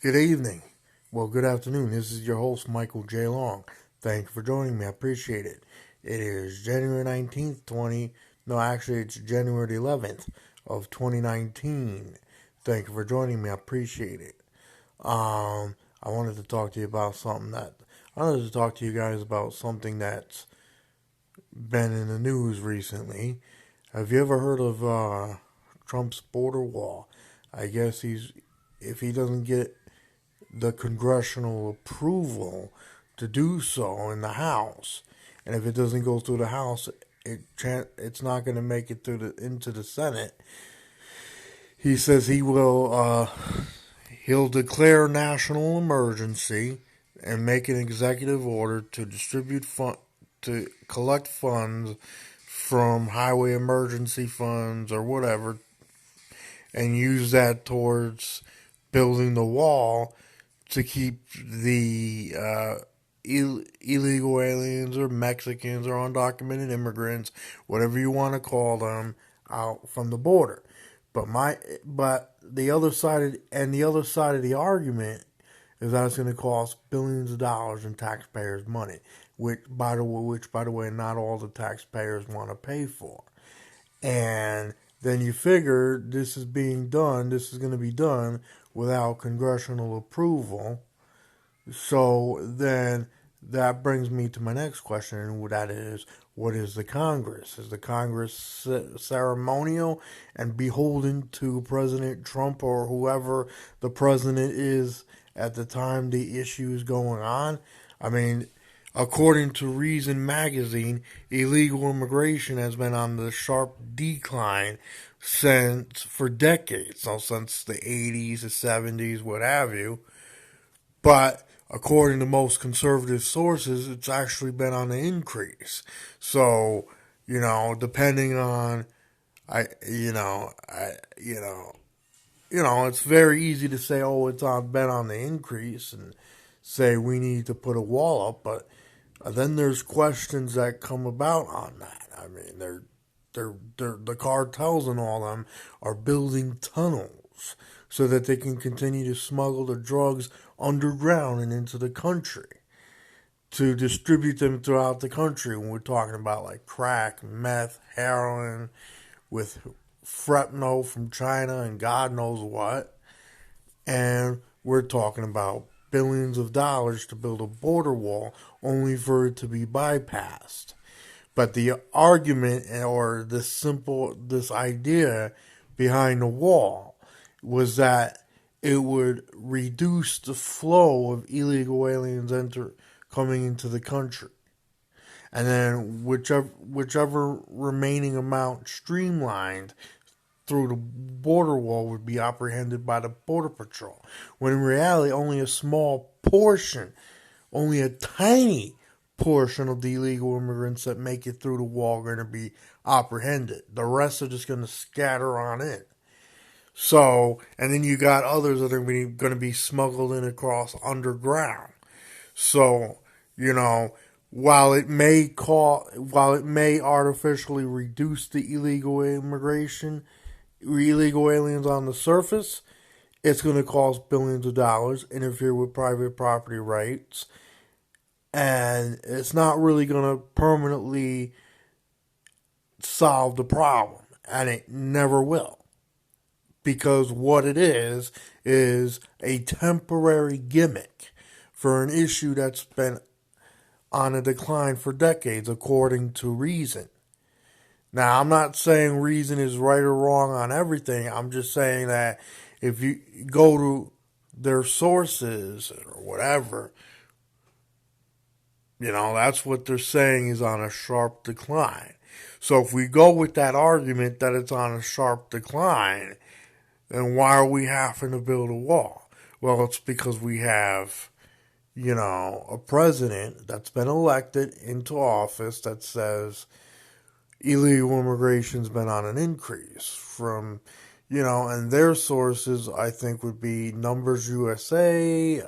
Good evening. Well, good afternoon. This is your host, Michael J. Long. Thank you for joining me. I appreciate it. It is January 19th, it's January 11th of 2019. Thank you for joining me. I appreciate it. I wanted to talk to you about I wanted to talk to you guys about something that's been in the news recently. Have you ever heard of Trump's border wall? I guess if he doesn't get the congressional approval to do so in the House, and if it doesn't go through the House, it's not going to make it into the Senate. He says he'll declare national emergency and make an executive order to to collect funds from highway emergency funds or whatever, and use that towards building the wall to keep the illegal aliens or Mexicans or undocumented immigrants, whatever you want to call them, out from the border. But the other side of the argument is that it's going to cost billions of dollars in taxpayers' money, which by the way, not all the taxpayers want to pay for. And then you figure this is going to be done without congressional approval. So then that brings me to my next question, and that is, what is the Congress? Is the Congress ceremonial and beholden to President Trump or whoever the president is at the time the issue is going on? I mean, according to Reason magazine, illegal immigration has been on the sharp decline for decades, so since the 80s, the 70s, what have you. But according to most conservative sources, it's actually been on the increase. So, depending on, it's very easy to say, oh, been on the increase, and say we need to put a wall up, but then there's questions that come about on that. I mean, the cartels and all them are building tunnels so that they can continue to smuggle the drugs underground and into the country to distribute them throughout the country. When we're talking about like crack, meth, heroin, with fentanyl from China and God knows what. And we're talking about billions of dollars to build a border wall only for it to be bypassed. But the argument or this idea behind the wall was that it would reduce the flow of illegal aliens coming into the country. And then whichever remaining amount streamlined through the border wall would be apprehended by the Border Patrol. When in reality, only a tiny portion of the illegal immigrants that make it through the wall are going to be apprehended. The rest are just going to scatter on in. So, and then you got others that are going to be smuggled in across underground. So, while it may artificially reduce the illegal aliens on the surface, it's going to cost billions of dollars, interfere with private property rights, and it's not really going to permanently solve the problem, and it never will. Because what it is a temporary gimmick for an issue that's been on a decline for decades, according to Reason. Now, I'm not saying Reason is right or wrong on everything. I'm just saying that if you go to their sources or whatever, that's what they're saying is on a sharp decline. So if we go with that argument that it's on a sharp decline, then why are we having to build a wall? Well, it's because we have, a president that's been elected into office that says illegal immigration's been on an increase from, and their sources, I think, would be Numbers USA,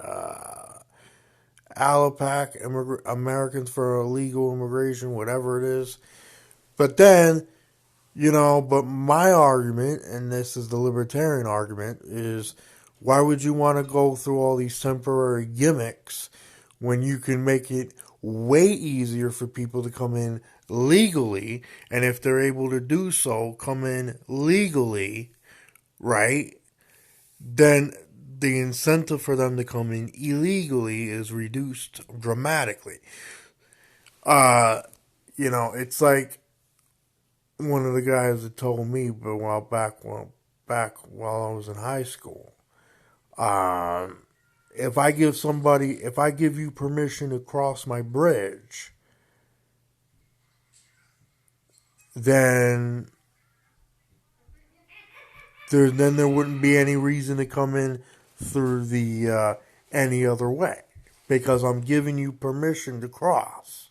ALAPAC, Americans for Illegal Immigration, whatever it is. But then, but my argument, and this is the libertarian argument, is Why would you want to go through all these temporary gimmicks when you can make it way easier for people to come in legally? And if they're able to do so, come in legally, right? Then the incentive for them to come in illegally is reduced dramatically. Uh, it's like one of the guys that told me, but back while I was in high school. Um, if I give you permission to cross my bridge, then there wouldn't be any reason to come in through the any other way because I'm giving you permission to cross.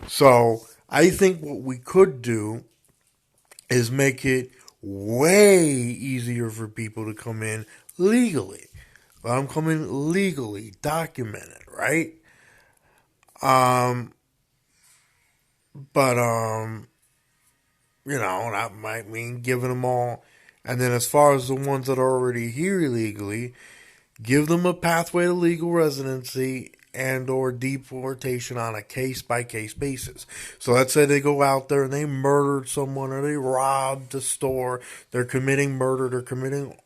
So I think what we could do is make it way easier for people to come in legally. I'm coming legally, documented, right? Um, but that might mean giving them all. And then as far as the ones that are already here illegally, give them a pathway to legal residency and or deportation on a case-by-case basis. So let's say they go out there and they murdered someone or they robbed a store. They're committing murder. They're committing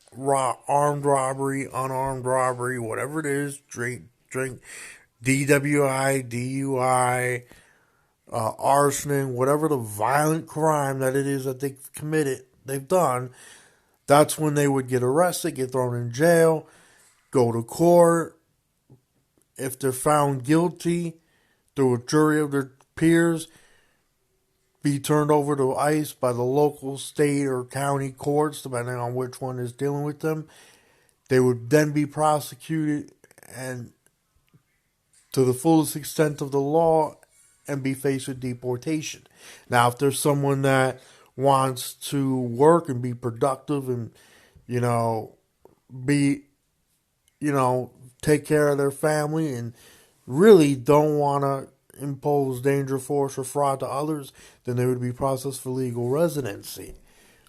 armed robbery, unarmed robbery, whatever it is, drink, DWI, DUI, arsoning, whatever the violent crime that it is that they've done, that's when they would get arrested, get thrown in jail, go to court. If they're found guilty through a jury of their peers, be turned over to ICE by the local, state, or county courts, depending on which one is dealing with them. They would then be prosecuted and to the fullest extent of the law and be faced with deportation. Now, if there's someone that wants to work and be productive and, be, take care of their family and really don't want to impose danger, force, or fraud to others, then they would be processed for legal residency.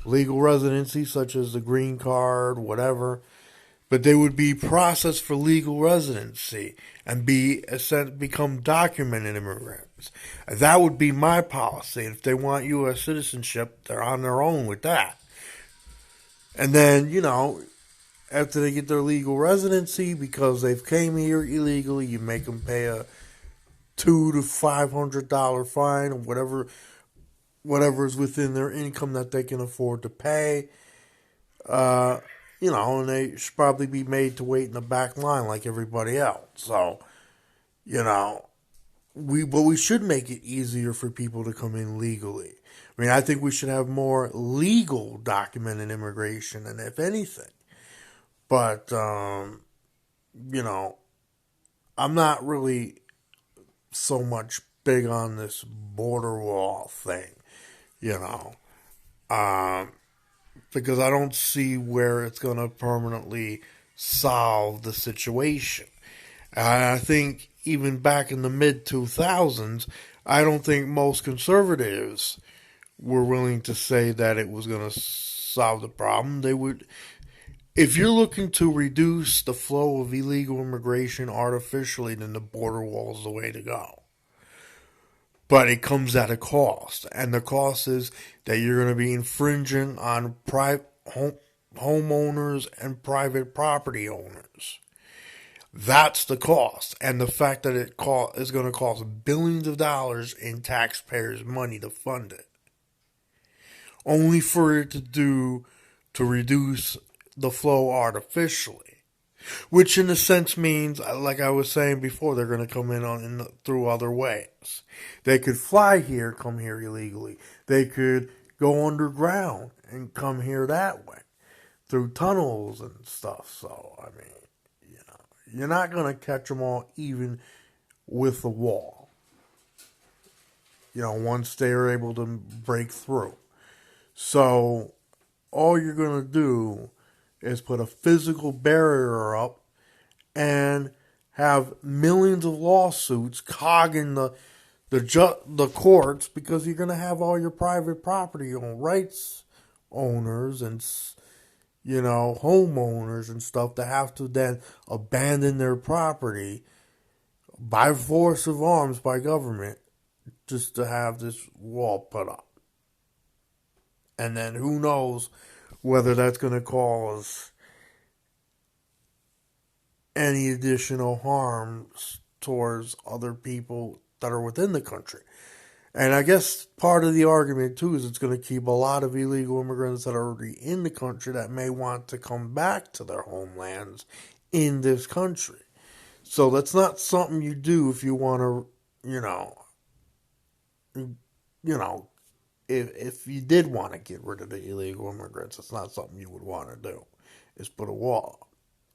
Legal residency, such as the green card, whatever, but they would be processed for legal residency and become documented immigrants. That would be my policy. If they want U.S. citizenship, they're on their own with that. And then, after they get their legal residency, because they've came here illegally, you make them pay a $200 to $500 fine, or whatever is within their income that they can afford to pay. And they should probably be made to wait in the back line like everybody else. So, we should make it easier for people to come in legally. I mean, I think we should have more legal documented immigration, and if anything. But, I'm not really so much big on this border wall thing, because I don't see where it's going to permanently solve the situation. I think even back in the mid-2000s, I don't think most conservatives were willing to say that it was going to solve the problem. They would, if you're looking to reduce the flow of illegal immigration artificially, then the border wall is the way to go. But it comes at a cost, and the cost is that you're going to be infringing on private homeowners and private property owners. That's the cost, and the fact that it is going to cost billions of dollars in taxpayers' money to fund it, only for it to reduce the flow artificially. Which in a sense means, like I was saying before, they're going to come in through other ways. They could fly here, come here illegally. They could go underground and come here that way, through tunnels and stuff. So, I mean, you're not going to catch them all even with the wall. Once they are able to break through. So, all you're going to do is put a physical barrier up and have millions of lawsuits clogging the courts, because you're going to have all your private property rights owners and homeowners and stuff that have to then abandon their property by force of arms by government just to have this wall put up. And then who knows whether that's going to cause any additional harms towards other people that are within the country. And I guess part of the argument too is it's going to keep a lot of illegal immigrants that are already in the country that may want to come back to their homelands in this country. So that's not something you do if you want to, you know, if you did want to get rid of the illegal immigrants, it's not something you would want to do. Is put a wall up,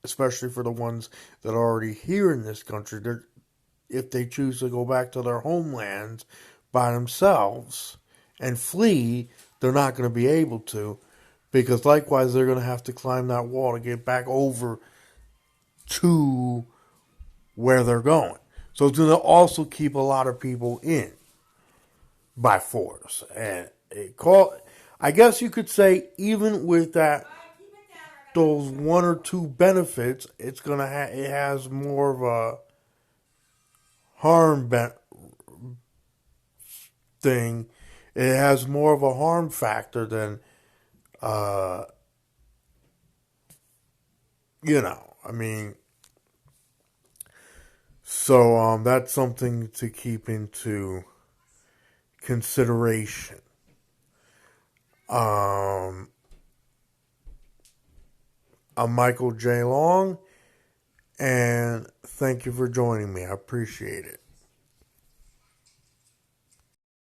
especially for the ones that are already here in this country. If they choose to go back to their homelands by themselves and flee, they're not going to be able to, because likewise they're going to have to climb that wall to get back over to where they're going. So it's going to also keep a lot of people in by force. And I guess you could say even with those one or two benefits, it has more of a harm thing. It has more of a harm factor than, I mean, so that's something to keep into consideration. I'm Michael J. Long, and thank you for joining me. I appreciate it.